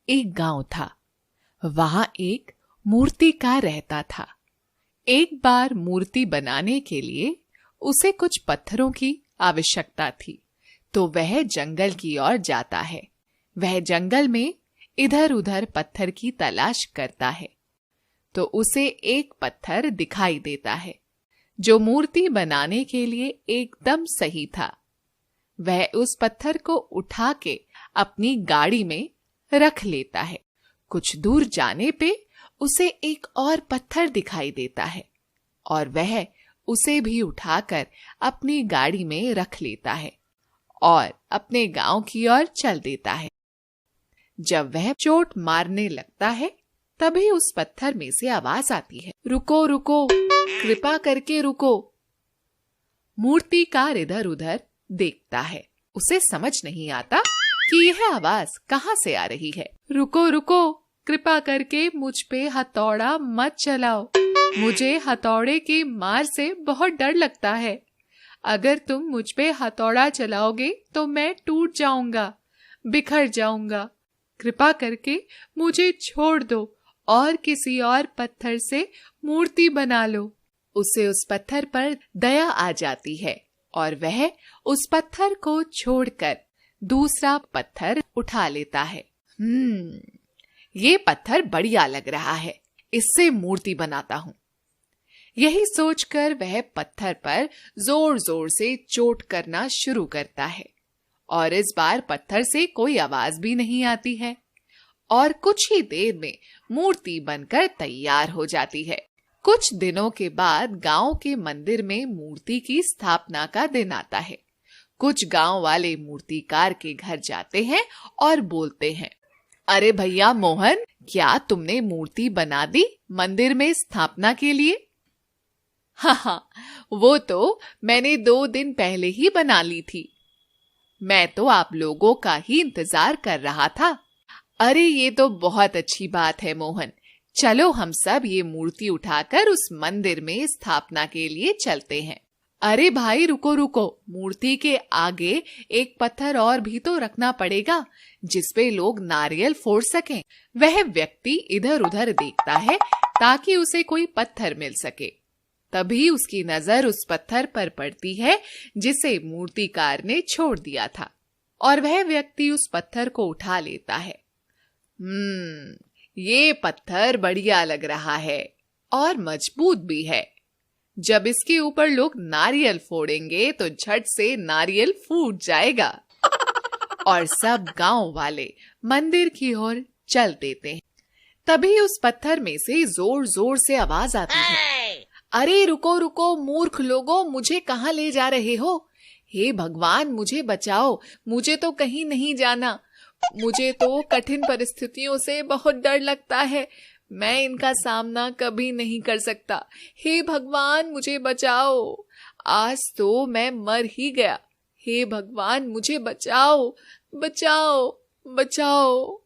एक गांव था। वहां एक मूर्तिकार रहता था। एक बार मूर्ति बनाने के लिए उसे कुछ पत्थरों की आवश्यकता थी, तो वह जंगल की ओर जाता है। वह जंगल में इधर उधर पत्थर की तलाश करता है, तो उसे एक पत्थर दिखाई देता है जो मूर्ति बनाने के लिए एकदम सही था। वह उस पत्थर को उठा के अपनी गाड़ी में रख लेता है। कुछ दूर जाने पे उसे एक और पत्थर दिखाई देता है और वह उसे भी उठाकर अपनी गाड़ी में रख लेता है और अपने गांव की ओर चल देता है। जब वह चोट मारने लगता है, तभी उस पत्थर में से आवाज आती है, रुको रुको, कृपा करके रुको। मूर्तिकार इधर उधर देखता है। उसे समझ नहीं आता कि यह आवाज कहां से आ रही है। रुको रुको, कृपा करके मुझ पे हथौड़ा मत चलाओ। मुझे हथौड़े की मार से बहुत डर लगता है। अगर तुम मुझ पे हथौड़ा चलाओगे तो मैं टूट जाऊंगा, बिखर जाऊंगा। कृपा करके मुझे छोड़ दो और किसी और पत्थर से मूर्ति बना लो। उसे उस पत्थर पर दया आ जाती है और वह उस पत्थर को छोड़कर दूसरा पत्थर उठा लेता है। ये पत्थर बढ़िया लग रहा है, इससे मूर्ति बनाता हूँ। यही सोचकर वह पत्थर पर जोर जोर से चोट करना शुरू करता है और इस बार पत्थर से कोई आवाज भी नहीं आती है और कुछ ही देर में मूर्ति बनकर तैयार हो जाती है। कुछ दिनों के बाद गांव के मंदिर में मूर्ति की स्थापना का दिन आता है। कुछ गांव वाले मूर्तिकार के घर जाते हैं और बोलते हैं, अरे भैया मोहन, क्या तुमने मूर्ति बना दी मंदिर में स्थापना के लिए? हाँ, वो तो मैंने 2 दिन पहले ही बना ली थी। मैं तो आप लोगों का ही इंतजार कर रहा था। अरे ये तो बहुत अच्छी बात है मोहन, चलो हम सब ये मूर्ति उठाकर उस मंदिर में स्थापना के लिए चलते हैं। अरे भाई रुको रुको, मूर्ति के आगे एक पत्थर और भी तो रखना पड़ेगा जिसपे लोग नारियल फोड़ सकें। वह व्यक्ति इधर उधर देखता है ताकि उसे कोई पत्थर मिल सके। तभी उसकी नजर उस पत्थर पर पड़ती है जिसे मूर्तिकार ने छोड़ दिया था और वह व्यक्ति उस पत्थर को उठा लेता है। ये पत्थर बढ़िया लग रहा है और मजबूत भी है। जब इसके ऊपर लोग नारियल फोड़ेंगे तो झट से नारियल फूट जाएगा। और सब गांव वाले मंदिर की ओर चल देते हैं। तभी उस पत्थर में से जोर जोर से आवाज आती है, अरे रुको रुको मूर्ख लोगों, मुझे कहाँ ले जा रहे हो? हे भगवान मुझे बचाओ, मुझे तो कहीं नहीं जाना। मुझे तो कठिन परिस्थितियों से बहुत डर लगता है, मैं इनका सामना कभी नहीं कर सकता। हे भगवान मुझे बचाओ, आज तो मैं मर ही गया। हे भगवान मुझे बचाओ, बचाओ, बचाओ।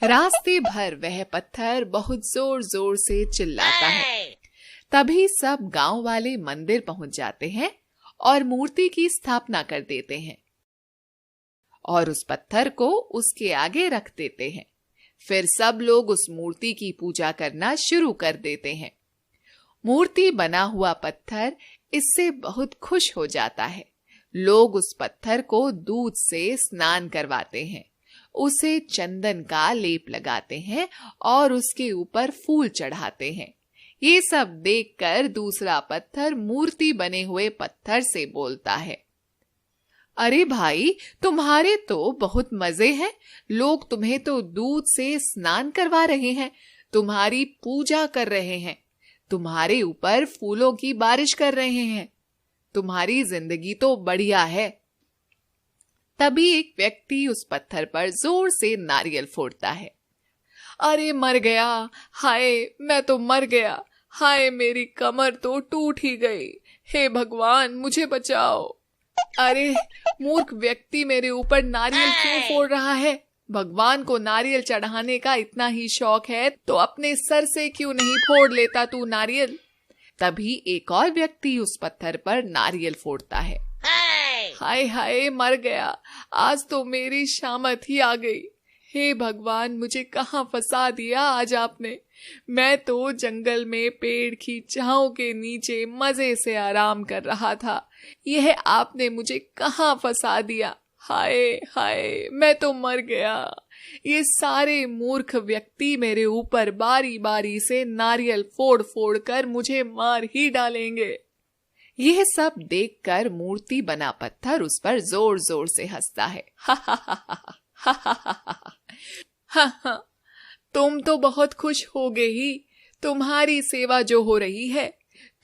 रास्ते भर वह पत्थर बहुत जोर जोर से चिल्लाता है। तभी सब गांव वाले मंदिर पहुंच जाते हैं और मूर्ति की स्थापना कर देते हैं और उस पत्थर को उसके आगे रख देते हैं। फिर सब लोग उस मूर्ति की पूजा करना शुरू कर देते हैं। मूर्ति बना हुआ पत्थर इससे बहुत खुश हो जाता है। लोग उस पत्थर को दूध से स्नान करवाते हैं, उसे चंदन का लेप लगाते हैं और उसके ऊपर फूल चढ़ाते हैं। ये सब देखकर दूसरा पत्थर मूर्ति बने हुए पत्थर से बोलता है, अरे भाई तुम्हारे तो बहुत मजे हैं, लोग तुम्हें तो दूध से स्नान करवा रहे हैं, तुम्हारी पूजा कर रहे हैं, तुम्हारे ऊपर फूलों की बारिश कर रहे हैं, तुम्हारी जिंदगी तो बढ़िया है। तभी एक व्यक्ति उस पत्थर पर जोर से नारियल फोड़ता है। अरे मर गया, हाय मैं तो मर गया, हाय मेरी कमर तो टूट ही गई, हे भगवान मुझे बचाओ। अरे मूर्ख व्यक्ति मेरे ऊपर नारियल क्यों फोड़ रहा है? भगवान को नारियल चढ़ाने का इतना ही शौक है तो अपने सर से क्यों नहीं फोड़ लेता तू नारियल? तभी एक और व्यक्ति उस पत्थर पर नारियल फोड़ता है। हाय हाय मर गया, आज तो मेरी शामत ही आ गई, हे भगवान, मुझे कहाँ फंसा दिया आज आपने। मैं तो जंगल में पेड़ की छांव के नीचे मजे से आराम कर रहा था, यह आपने मुझे कहाँ फंसा दिया। हाय हाय, मैं तो मर गया। ये सारे मूर्ख व्यक्ति मेरे ऊपर बारी बारी से नारियल फोड़ फोड़ कर मुझे मार ही डालेंगे। यह सब देखकर मूर्ति बना पत्थर उस पर जोर जोर से हंसता है। हा हा हा हा हा हा हा हा। तुम तो बहुत खुश होगे ही, तुम्हारी सेवा जो हो रही है।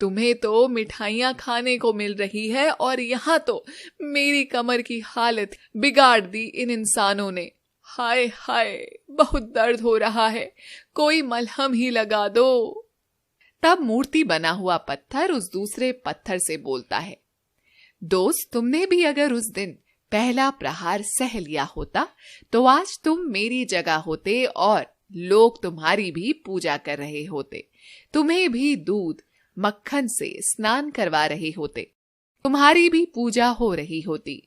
तुम्हें तो मिठाइयाँ खाने को मिल रही है और यहाँ तो मेरी कमर की हालत बिगाड़ दी इन इंसानों ने। हाय हाय, बहुत दर्द हो रहा है, कोई मलहम ही लगा दो। तब मूर्ति बना हुआ पत्थर उस दूसरे पत्थर से बोलता है, दोस्त, तुमने भी अगर उस दिन पहला प्रहार सह लिया होता तो आज तुम मेरी जगह होते और लोग तुम्हारी भी पूजा कर रहे होते। तुम्हें भी दूध मक्खन से स्नान करवा रहे होते, तुम्हारी भी पूजा हो रही होती।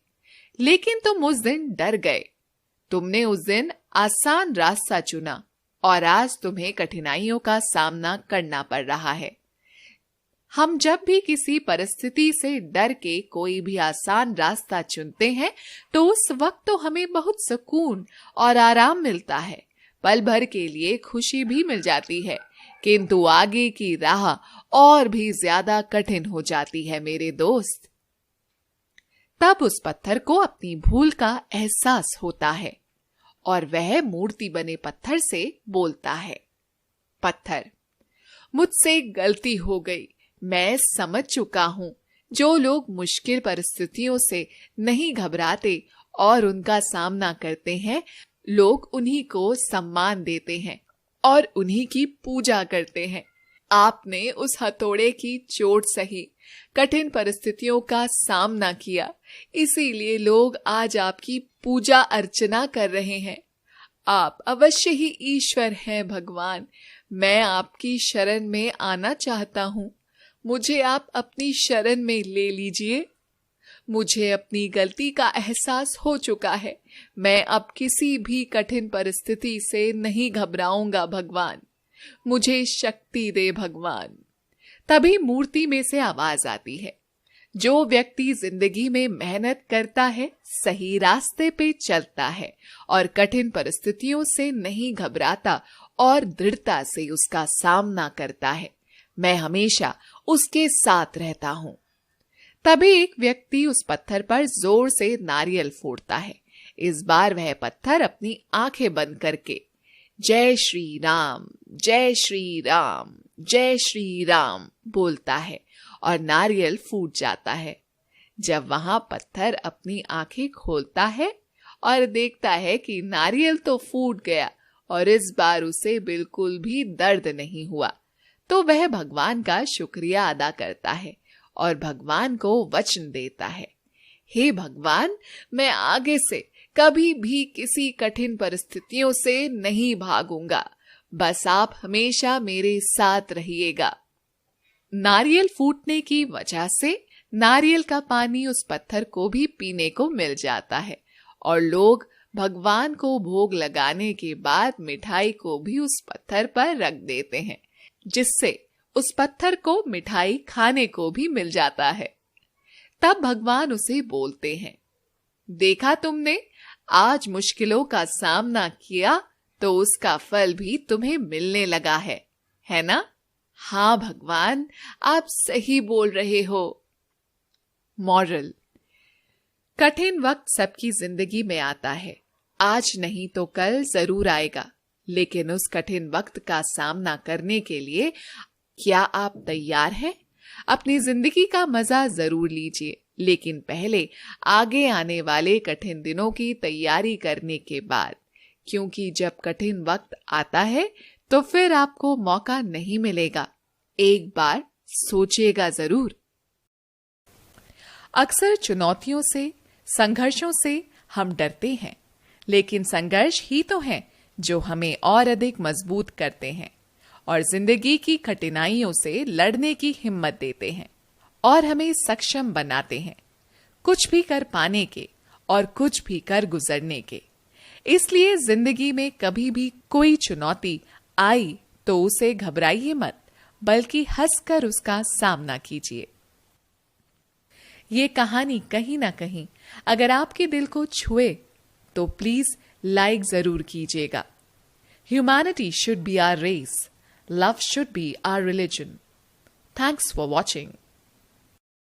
लेकिन तुम उस दिन डर गए। तुमने उस दिन आसान रास्ता चुना और आज तुम्हें कठिनाइयों का सामना करना पड़ रहा है। हम जब भी किसी परिस्थिति से डर के कोई भी आसान रास्ता चुनते हैं तो उस वक्त तो हमें बहुत सुकून और आराम मिलता है, पल भर के लिए खुशी भी मिल जाती है, किंतु आगे की राह और भी ज्यादा कठिन हो जाती है मेरे दोस्त। तब उस पत्थर को अपनी भूल का एहसास होता है और वह मूर्ति बने पत्थर से बोलता है, पत्थर, मुझसे गलती हो गई, मैं समझ चुका हूं। जो लोग मुश्किल परिस्थितियों से नहीं घबराते और उनका सामना करते हैं, लोग उन्हीं को सम्मान देते हैं और उन्हीं की पूजा करते हैं। आपने उस हथौड़े की चोट सही, कठिन परिस्थितियों का सामना किया, इसीलिए लोग आज आपकी पूजा अर्चना कर रहे हैं। आप अवश्य ही ईश्वर हैं भगवान। मैं आपकी शरण में आना चाहता हूँ, मुझे आप अपनी शरण में ले लीजिए। मुझे अपनी गलती का एहसास हो चुका है, मैं अब किसी भी कठिन परिस्थिति से नहीं घबराऊंगा भगवान, मुझे शक्ति दे भगवान। तभी मूर्ति में से आवाज आती है, जो व्यक्ति जिंदगी में मेहनत करता है, सही रास्ते पे चलता है और कठिन परिस्थितियों से नहीं घबराता और दृढ़ता से उसका सामना करता है, मैं हमेशा उसके साथ रहता हूं। तभी एक व्यक्ति उस पत्थर पर जोर से नारियल फोड़ता है। इस बार वह पत्थर अपनी आंखें बंद करके जय श्री राम, जय श्री राम, जय श्री राम बोलता है और नारियल फूट जाता है। जब वहां पत्थर अपनी आंखें खोलता है और देखता है कि नारियल तो फूट गया और इस बार उसे बिल्कुल भी दर्द नहीं हुआ, तो वह भगवान का शुक्रिया अदा करता है और भगवान को वचन देता है, हे भगवान, मैं आगे से कभी भी किसी कठिन परिस्थितियों से नहीं भागूंगा, बस आप हमेशा मेरे साथ रहिएगा। नारियल फूटने की वजह से नारियल का पानी उस पत्थर को भी पीने को मिल जाता है और लोग भगवान को भोग लगाने के बाद मिठाई को भी उस पत्थर पर रख देते हैं, जिससे उस पत्थर को मिठाई खाने को भी मिल जाता है। तब भगवान उसे बोलते हैं, देखा तुमने, आज मुश्किलों का सामना किया तो उसका फल भी तुम्हें मिलने लगा है ना? हाँ भगवान, आप सही बोल रहे हो। मॉरल: कठिन वक्त सबकी जिंदगी में आता है, आज नहीं तो कल जरूर आएगा, लेकिन उस कठिन वक्त का सामना करने के लिए क्या आप तैयार हैं? अपनी जिंदगी का मजा जरूर लीजिए, लेकिन पहले आगे आने वाले कठिन दिनों की तैयारी करने के बाद, क्योंकि जब कठिन वक्त आता है तो फिर आपको मौका नहीं मिलेगा। एक बार सोचिएगा जरूर। अक्सर चुनौतियों से, संघर्षों से हम डरते हैं, लेकिन संघर्ष ही तो हैं जो हमें और अधिक मजबूत करते हैं और जिंदगी की कठिनाइयों से लड़ने की हिम्मत देते हैं और हमें सक्षम बनाते हैं, कुछ भी कर पाने के और कुछ भी कर गुजरने के। इसलिए जिंदगी में कभी भी कोई चुनौती आई तो उसे घबराइए मत, बल्कि हंसकर उसका सामना कीजिए। ये कहानी कहीं ना कहीं अगर आपके दिल को छुए तो प्लीज लाइक जरूर कीजिएगा। Humanity should be our race, love should be our religion. Thanks for watching.